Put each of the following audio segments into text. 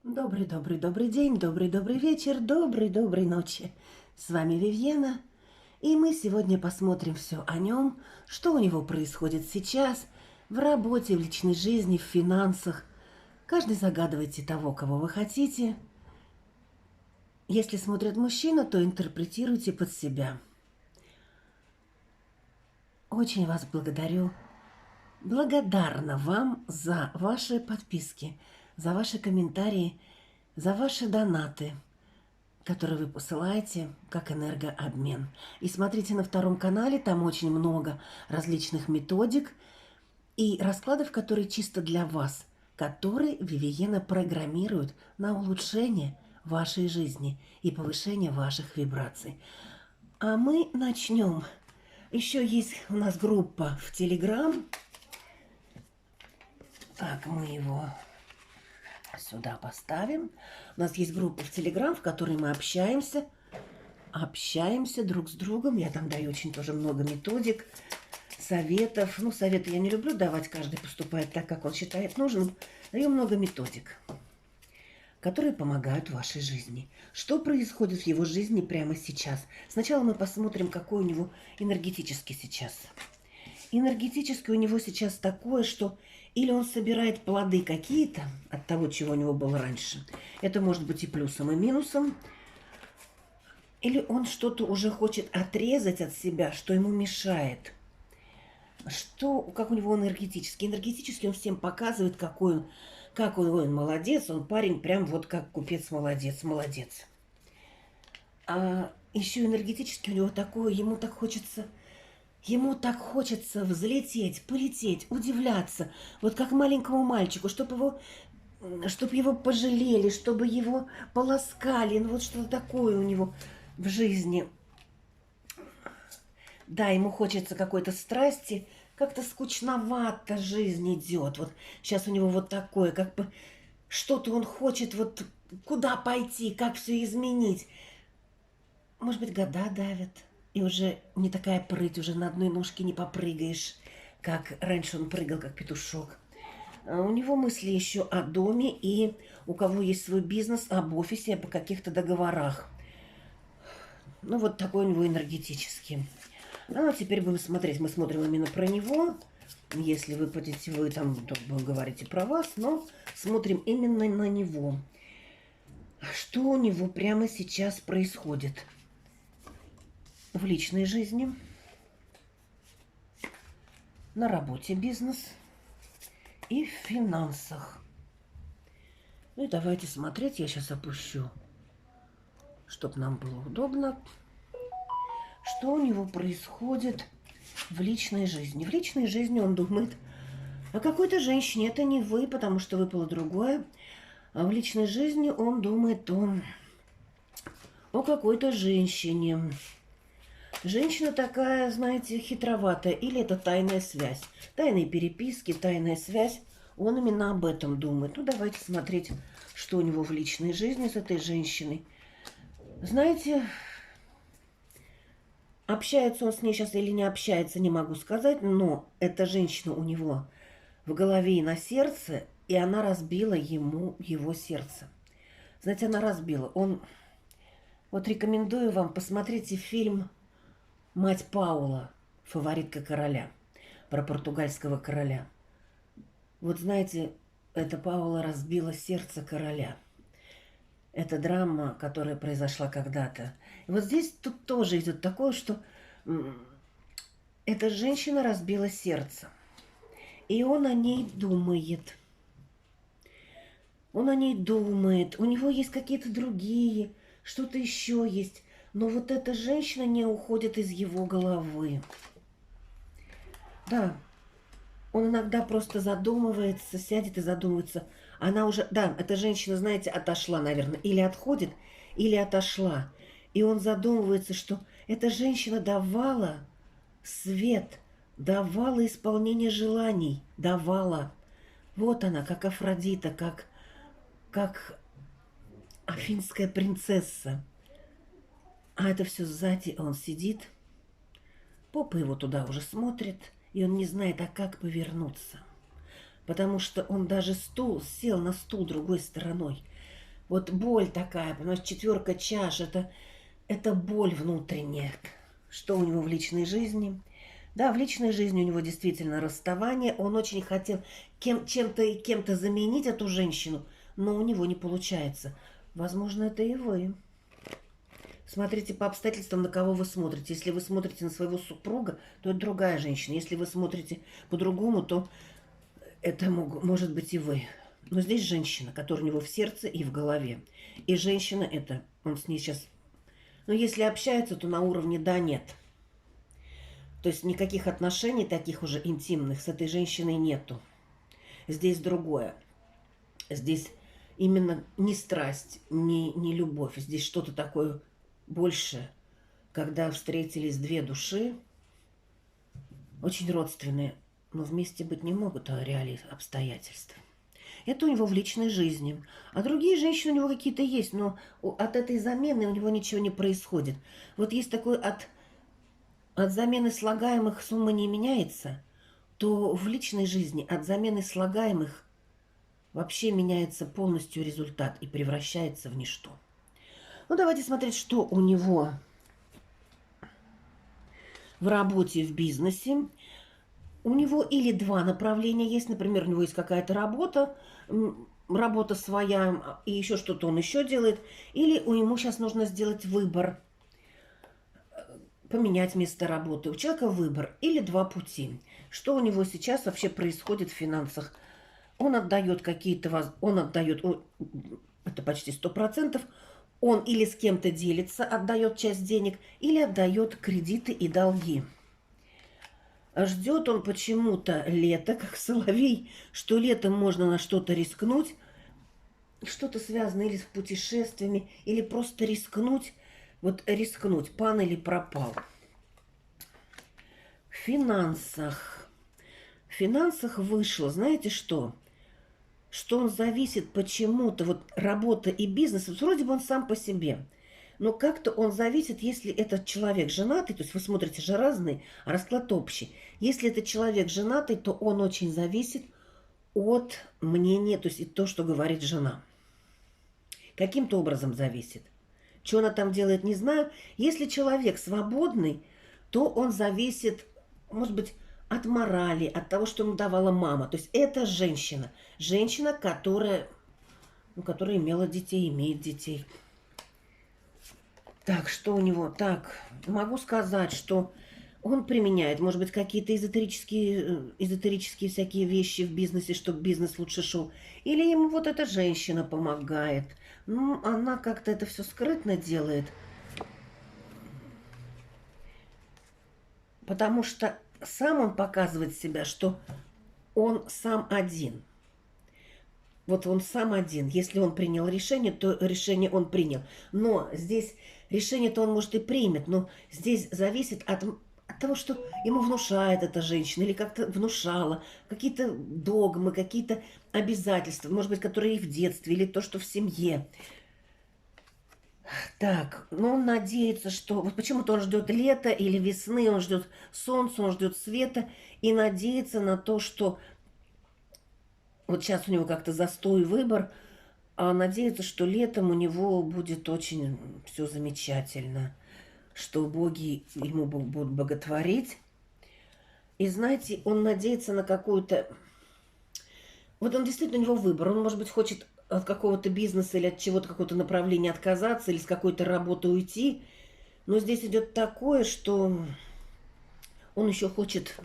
Добрый день, добрый вечер, доброй ночи. С вами Вивьена, и мы сегодня посмотрим все о нем, что у него происходит сейчас, в работе, в личной жизни, в финансах. Каждый загадывайте того, кого вы хотите. Если смотрит мужчина, то интерпретируйте под себя. Очень вас благодарна вам за ваши подписки, за ваши комментарии, за ваши донаты, которые вы посылаете как энергообмен. И смотрите на втором канале, там очень много различных методик и раскладов, которые чисто для вас, которые Вивиена программирует на улучшение вашей жизни и повышение ваших вибраций. А мы начнем. Еще есть у нас группа в Телеграм. Так, мы его сюда поставим. У нас есть группа в Телеграм, в которой мы общаемся друг с другом. Я там даю очень тоже много методик, советов. Ну, советы я не люблю давать, каждый поступает так, как он считает нужным. Даю много методик, которые помогают в вашей жизни. Что происходит в его жизни прямо сейчас? Сначала мы посмотрим, какой у него энергетический сейчас. Энергетически у него сейчас такое, что или он собирает плоды какие-то от того, чего у него было раньше. Это может быть и плюсом, и минусом. Или он что-то уже хочет отрезать от себя, что ему мешает. Как у него энергетически. Энергетически он всем показывает, как он молодец. Он парень прям вот как купец молодец. А еще энергетически у него такое, ему так хочется взлететь, полететь, удивляться. Вот как маленькому мальчику, чтобы его пожалели, чтобы его поласкали. Ну вот что-то такое у него в жизни. Да, ему хочется какой-то страсти. Как-то скучновато жизнь идет. Вот сейчас у него вот такое, как бы что-то он хочет, вот куда пойти, как все изменить. Может быть, года давят. И уже не такая прыть, уже на одной ножке не попрыгаешь, как раньше он прыгал, как петушок. А у него мысли еще о доме и у кого есть свой бизнес, об офисе, по каких-то договорах. Ну, вот такой у него энергетический. А теперь будем смотреть. Мы смотрим именно про него. Если вы будете, вы там вы говорите про вас, но смотрим именно на него. Что у него прямо сейчас происходит в личной жизни, на работе бизнес и в финансах. Ну и давайте смотреть. Я сейчас опущу, чтобы нам было удобно. Что у него происходит в личной жизни? В личной жизни он думает о какой-то женщине. Это не вы, потому что выпало другое. А в личной жизни он думает о какой-то женщине. Женщина такая, знаете, хитроватая. Или это тайная связь. Тайные переписки, тайная связь. Он именно об этом думает. Ну, давайте смотреть, что у него в личной жизни с этой женщиной. Знаете, общается он с ней сейчас или не общается, не могу сказать. Но эта женщина у него в голове и на сердце. И она разбила ему его сердце. Знаете, она разбила. Вот рекомендую вам, посмотрите фильм «Мать Паула», фаворитка короля, про португальского короля. Вот знаете, эта Паула разбила сердце короля. Это драма, которая произошла когда-то. И вот здесь тут тоже идет такое, что эта женщина разбила сердце. И он о ней думает. Он о ней думает. У него есть какие-то другие, что-то еще есть. Но вот эта женщина не уходит из его головы. Да, он иногда просто задумывается, сядет и задумывается. Она уже, да, эта женщина, знаете, отошла, наверное. Или отходит, или отошла. И он задумывается, что эта женщина давала свет, давала исполнение желаний, давала. Вот она, как Афродита, как афинская принцесса. А это все сзади, он сидит, попа его туда уже смотрит, и он не знает, а как повернуться. Потому что он даже сел на стул другой стороной. Вот боль такая, понимаешь, четверка чаш, это боль внутренняя. Что у него в личной жизни? Да, в личной жизни у него действительно расставание. Он очень хотел чем-то и кем-то заменить эту женщину, но у него не получается. Возможно, это и вы. Смотрите по обстоятельствам, на кого вы смотрите. Если вы смотрите на своего супруга, то это другая женщина. Если вы смотрите по-другому, то это может быть и вы. Но здесь женщина, которая у него в сердце и в голове. И женщина это, он с ней сейчас... Но если общаются, то на уровне «да», «нет». То есть никаких отношений таких уже интимных с этой женщиной нету. Здесь другое. Здесь именно не страсть, не любовь. Здесь что-то такое большее. Когда встретились две души, очень родственные, но вместе быть не могут, а реалии обстоятельств. Это у него в личной жизни. А другие женщины у него какие-то есть, но от этой замены у него ничего не происходит. Вот есть такой от замены слагаемых сумма не меняется, то в личной жизни от замены слагаемых вообще меняется полностью результат и превращается в ничто. Ну, давайте смотреть, что у него в работе, в бизнесе. У него или два направления есть. Например, у него есть какая-то работа своя, и еще что-то он еще делает. Или ему сейчас нужно сделать выбор, поменять место работы. У человека выбор или два пути. Что у него сейчас вообще происходит в финансах? Он отдает какие-то... Он отдает... Это почти 100%. Он или с кем-то делится, отдает часть денег, или отдает кредиты и долги. Ждет он почему-то лето, как соловей, что летом можно на что-то рискнуть, что-то связано или с путешествиями, или просто рискнуть. Вот рискнуть, пан или пропал. В финансах. В финансах вышло, знаете что? Что он зависит почему-то, вот работа и бизнес, вот вроде бы он сам по себе, но как-то он зависит, если этот человек женатый, то есть вы смотрите же разные, а расклад общий. Если этот человек женатый, то он очень зависит от мнения, то есть и то, что говорит жена. Каким-то образом зависит. Что она там делает, не знаю. Если человек свободный, то он зависит, может быть, от морали, от того, что ему давала мама. То есть это женщина. Женщина, которая имела детей, имеет детей. Так, что у него? Так, могу сказать, что он применяет, может быть, какие-то эзотерические всякие вещи в бизнесе, чтобы бизнес лучше шел. Или ему вот эта женщина помогает. Ну, она как-то это все скрытно делает. Потому что сам он показывает себя, что он сам один. Вот он сам один. Если он принял решение, то решение он принял. Но здесь решение-то он, может, и примет, но здесь зависит от того, что ему внушает эта женщина, или как-то внушала, какие-то догмы, какие-то обязательства, может быть, которые и в детстве, или то, что в семье. Так, ну он надеется, что... Вот почему-то он ждет лета или весны, он ждет солнца, он ждет света, и надеется на то, что... Вот сейчас у него как-то застой выбор, а надеется, что летом у него будет очень все замечательно, что боги ему будут боготворить. И знаете, он надеется на какую-то... Вот он действительно, у него выбор. Он, может быть, хочет от какого-то бизнеса или от чего-то, какого-то направления отказаться, или с какой-то работы уйти. Но здесь идет такое, что он еще хочет...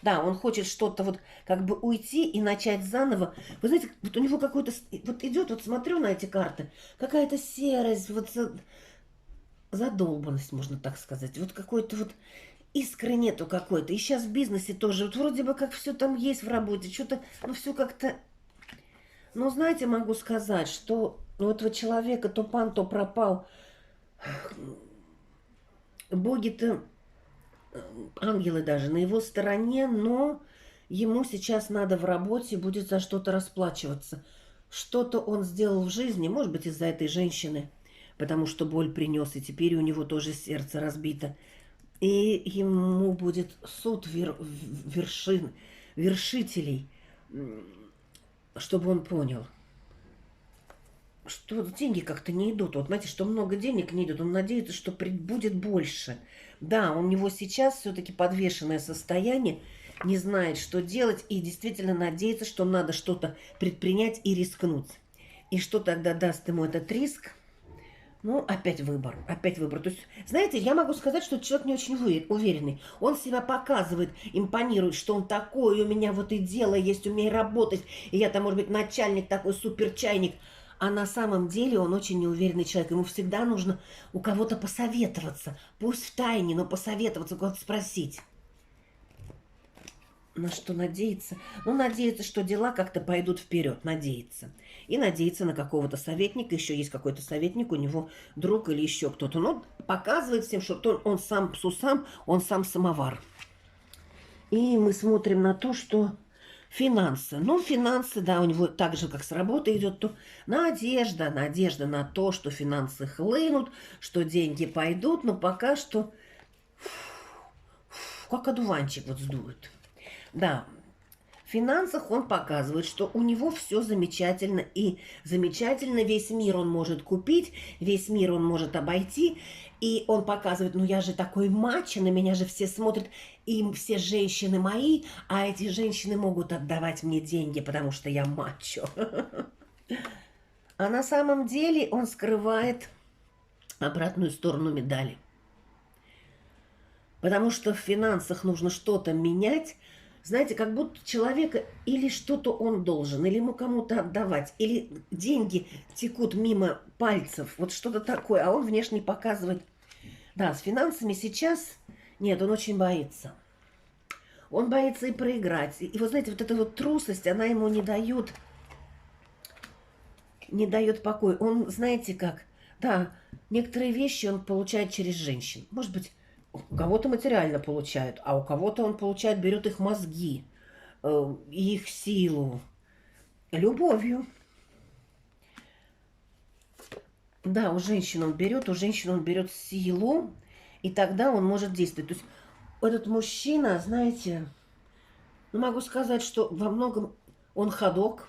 Да, он хочет что-то вот как бы уйти и начать заново. Вы знаете, вот у него какой-то... Вот идет, вот смотрю на эти карты, какая-то серость, вот задолбанность, можно так сказать. Вот какой-то вот искры нету какой-то. И сейчас в бизнесе тоже. Вот вроде бы как все там есть в работе, что-то, ну все как-то... Ну, знаете, могу сказать, что у этого человека то пан, то пропал. Боги-то, ангелы даже, на его стороне, но ему сейчас надо в работе, будет за что-то расплачиваться. Что-то он сделал в жизни, может быть, из-за этой женщины, потому что боль принес, и теперь у него тоже сердце разбито. И ему будет суд вершителей, чтобы он понял. что деньги как-то не идут. Вот знаете, что много денег не идет. Он надеется, что будет больше. Да, у него сейчас все-таки подвешенное состояние, не знает, что делать, и действительно надеется, что надо что-то предпринять и рискнуть. И что тогда даст ему этот риск? Ну, опять выбор, опять выбор. То есть, знаете, я могу сказать, что человек не очень уверенный. Он себя показывает, импонирует, что он такой, у меня вот и дело есть, умею работать, и я там, может быть, начальник такой, суперчайник. А на самом деле он очень неуверенный человек. Ему всегда нужно у кого-то посоветоваться. Пусть в тайне, но посоветоваться, кого-то спросить. На что надеяться? Ну, надеяться, что дела как-то пойдут вперед, надеяться. И надеяться на какого-то советника. Еще есть какой-то советник, у него друг или еще кто-то. Но показывает всем, что он сам сусам, он сам самовар. И мы смотрим на то, что финансы. Ну, финансы, да, у него так же, как с работы идет, то надежда на то, что финансы хлынут, что деньги пойдут, но пока что как одуванчик вот сдует. Да, в финансах он показывает, что у него все замечательно. И замечательно весь мир он может купить, весь мир он может обойти. И он показывает, ну я же такой мачо, на меня же все смотрят, им все женщины мои, а эти женщины могут отдавать мне деньги, потому что я мачо. А на самом деле он скрывает обратную сторону медали. Потому что в финансах нужно что-то менять. Знаете, как будто человека или что-то он должен, или ему кому-то отдавать, или деньги текут мимо пальцев, вот что-то такое, а он внешне показывает. Да, с финансами сейчас, нет, он очень боится. Он боится и проиграть. И вы знаете, вот эта вот трусость, она ему не дает покоя. Он, знаете как, да, некоторые вещи он получает через женщин. Может быть, у кого-то материально получают, а у кого-то он получает, берет их мозги, их силу, любовью. Да, у женщин он берет силу, и тогда он может действовать. То есть этот мужчина, знаете, ну, могу сказать, что во многом он ходок.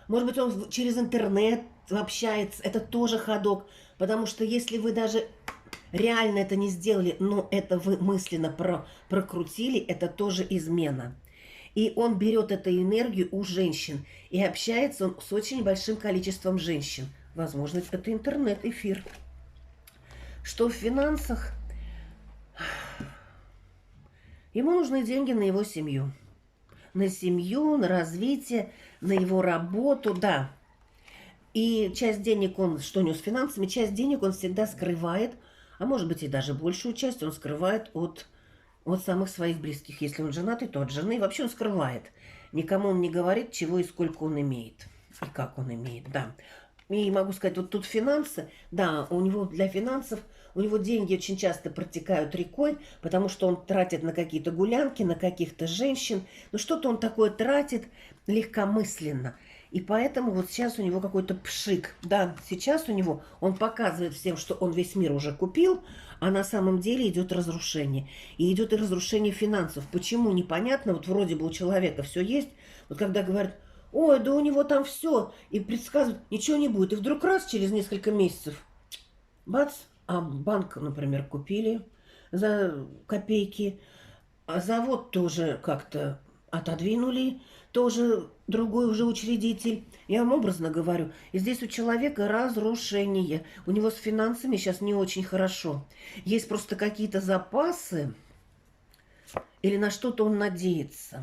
Может быть, он через интернет общается, это тоже ходок. Потому что если вы даже реально это не сделали, но это вы мысленно прокрутили, это тоже измена. И он берет эту энергию у женщин. И общается он с очень большим количеством женщин. Возможно, это интернет-эфир. Что в финансах? Ему нужны деньги на его семью. На семью, на развитие, на его работу, да. И часть денег он, что у него с финансами, часть денег он всегда скрывает, а может быть и даже большую часть он скрывает от самых своих близких. Если он женатый, то от жены. Вообще он скрывает. Никому он не говорит, чего и сколько он имеет. И как он имеет, да. И могу сказать, вот тут финансы, да, у него для финансов, у него деньги очень часто протекают рекой, потому что он тратит на какие-то гулянки, на каких-то женщин. Но что-то он такое тратит легкомысленно. И поэтому вот сейчас у него какой-то пшик. Да, сейчас у него, он показывает всем, что он весь мир уже купил, а на самом деле идет разрушение. И идет и разрушение финансов. Почему, непонятно. Вот вроде бы у человека все есть. Вот когда говорят, ой, да у него там все. И предсказывают, ничего не будет. И вдруг раз, через несколько месяцев, бац, а банк, например, купили за копейки. А завод тоже как-то отодвинули. Тоже другой уже учредитель. Я вам образно говорю. И здесь у человека разрушение. У него с финансами сейчас не очень хорошо. Есть просто какие-то запасы. Или на что-то он надеется.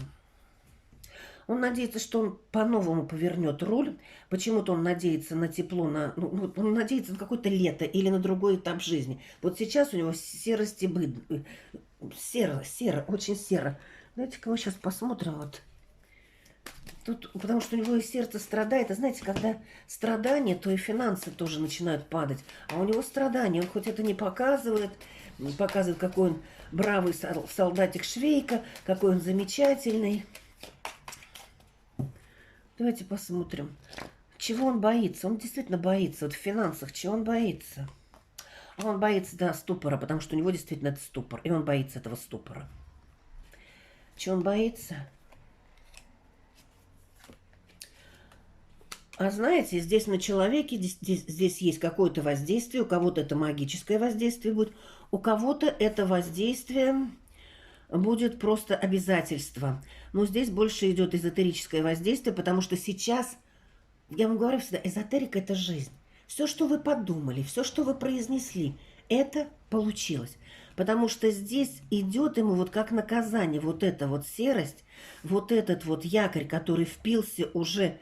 Он надеется, что он по-новому повернет руль. Почему-то он надеется на тепло, он надеется на какое-то лето или на другой этап жизни. Вот сейчас у него серость и быд. Серо, очень серо. Давайте-ка мы сейчас посмотрим вот. Тут, потому что у него и сердце страдает. А знаете, когда страдания, то и финансы тоже начинают падать. А у него страдания. Он хоть это не показывает, какой он бравый солдатик Швейка, какой он замечательный. Давайте посмотрим. Чего он боится? Он действительно боится. Вот в финансах чего он боится? А он боится, да, ступора, потому что у него действительно это ступор. И он боится этого ступора. Чего он боится? А знаете, здесь на человеке, здесь есть какое-то воздействие, у кого-то это магическое воздействие будет, у кого-то это воздействие будет просто обязательство. Но здесь больше идет эзотерическое воздействие, потому что сейчас, я вам говорю всегда, эзотерика – это жизнь. Все, что вы подумали, все, что вы произнесли, это получилось. Потому что здесь идет ему вот как наказание, вот эта вот серость, вот этот вот якорь, который впился уже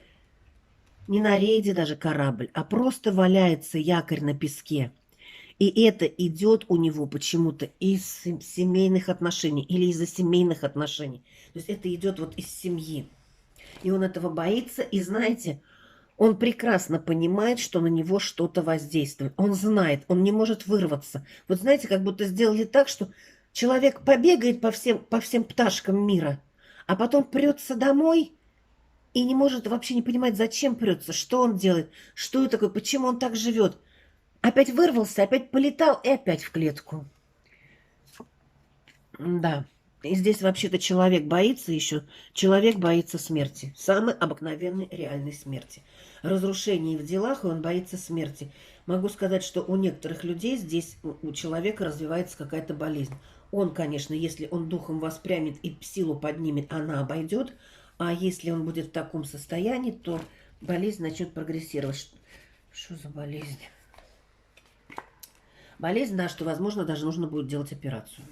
не на рейде даже корабль, а просто валяется якорь на песке. И это идет у него почему-то из семейных отношений или из-за семейных отношений. То есть это идет вот из семьи. И он этого боится. И знаете, он прекрасно понимает, что на него что-то воздействует. Он знает, он не может вырваться. Вот знаете, как будто сделали так, что человек побегает по всем пташкам мира, а потом прется домой и не может вообще не понимать, зачем прется, что он делает, что это такое, почему он так живет. Опять вырвался, опять полетал и опять в клетку. Да. И здесь вообще-то человек боится еще. Человек боится смерти. Самой обыкновенной реальной смерти. Разрушений в делах, и он боится смерти. Могу сказать, что у некоторых людей здесь у человека развивается какая-то болезнь. Он, конечно, если он духом воспрямит и силу поднимет, она обойдет. А если он будет в таком состоянии, то болезнь начнет прогрессировать. Что за болезнь? Болезнь, да, что, возможно, даже нужно будет делать операцию.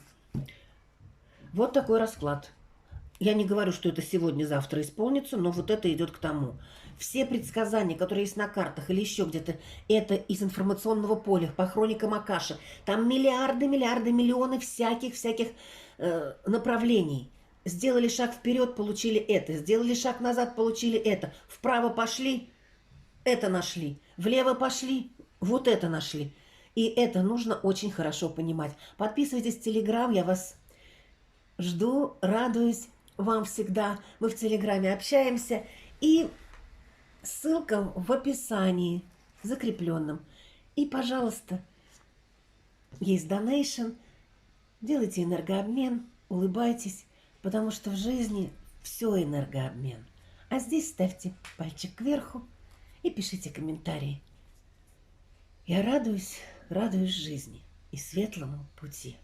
Вот такой расклад. Я не говорю, что это сегодня-завтра исполнится, но вот это идет к тому. Все предсказания, которые есть на картах или еще где-то, это из информационного поля, по хроникам Акаши. Там миллиарды, миллионы всяких направлений. Сделали шаг вперед, получили это. Сделали шаг назад, получили это. Вправо пошли, это нашли. Влево пошли, вот это нашли. И это нужно очень хорошо понимать. Подписывайтесь в Телеграм, я вас жду, радуюсь вам всегда. Мы в Телеграме общаемся. И ссылка в описании закрепленном. И, пожалуйста, есть донейшн. Делайте энергообмен, улыбайтесь, потому что в жизни все энергообмен. А здесь ставьте пальчик кверху и пишите комментарии. Я радуюсь жизни и светлому пути,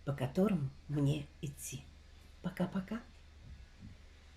по которому мне идти. Пока-пока.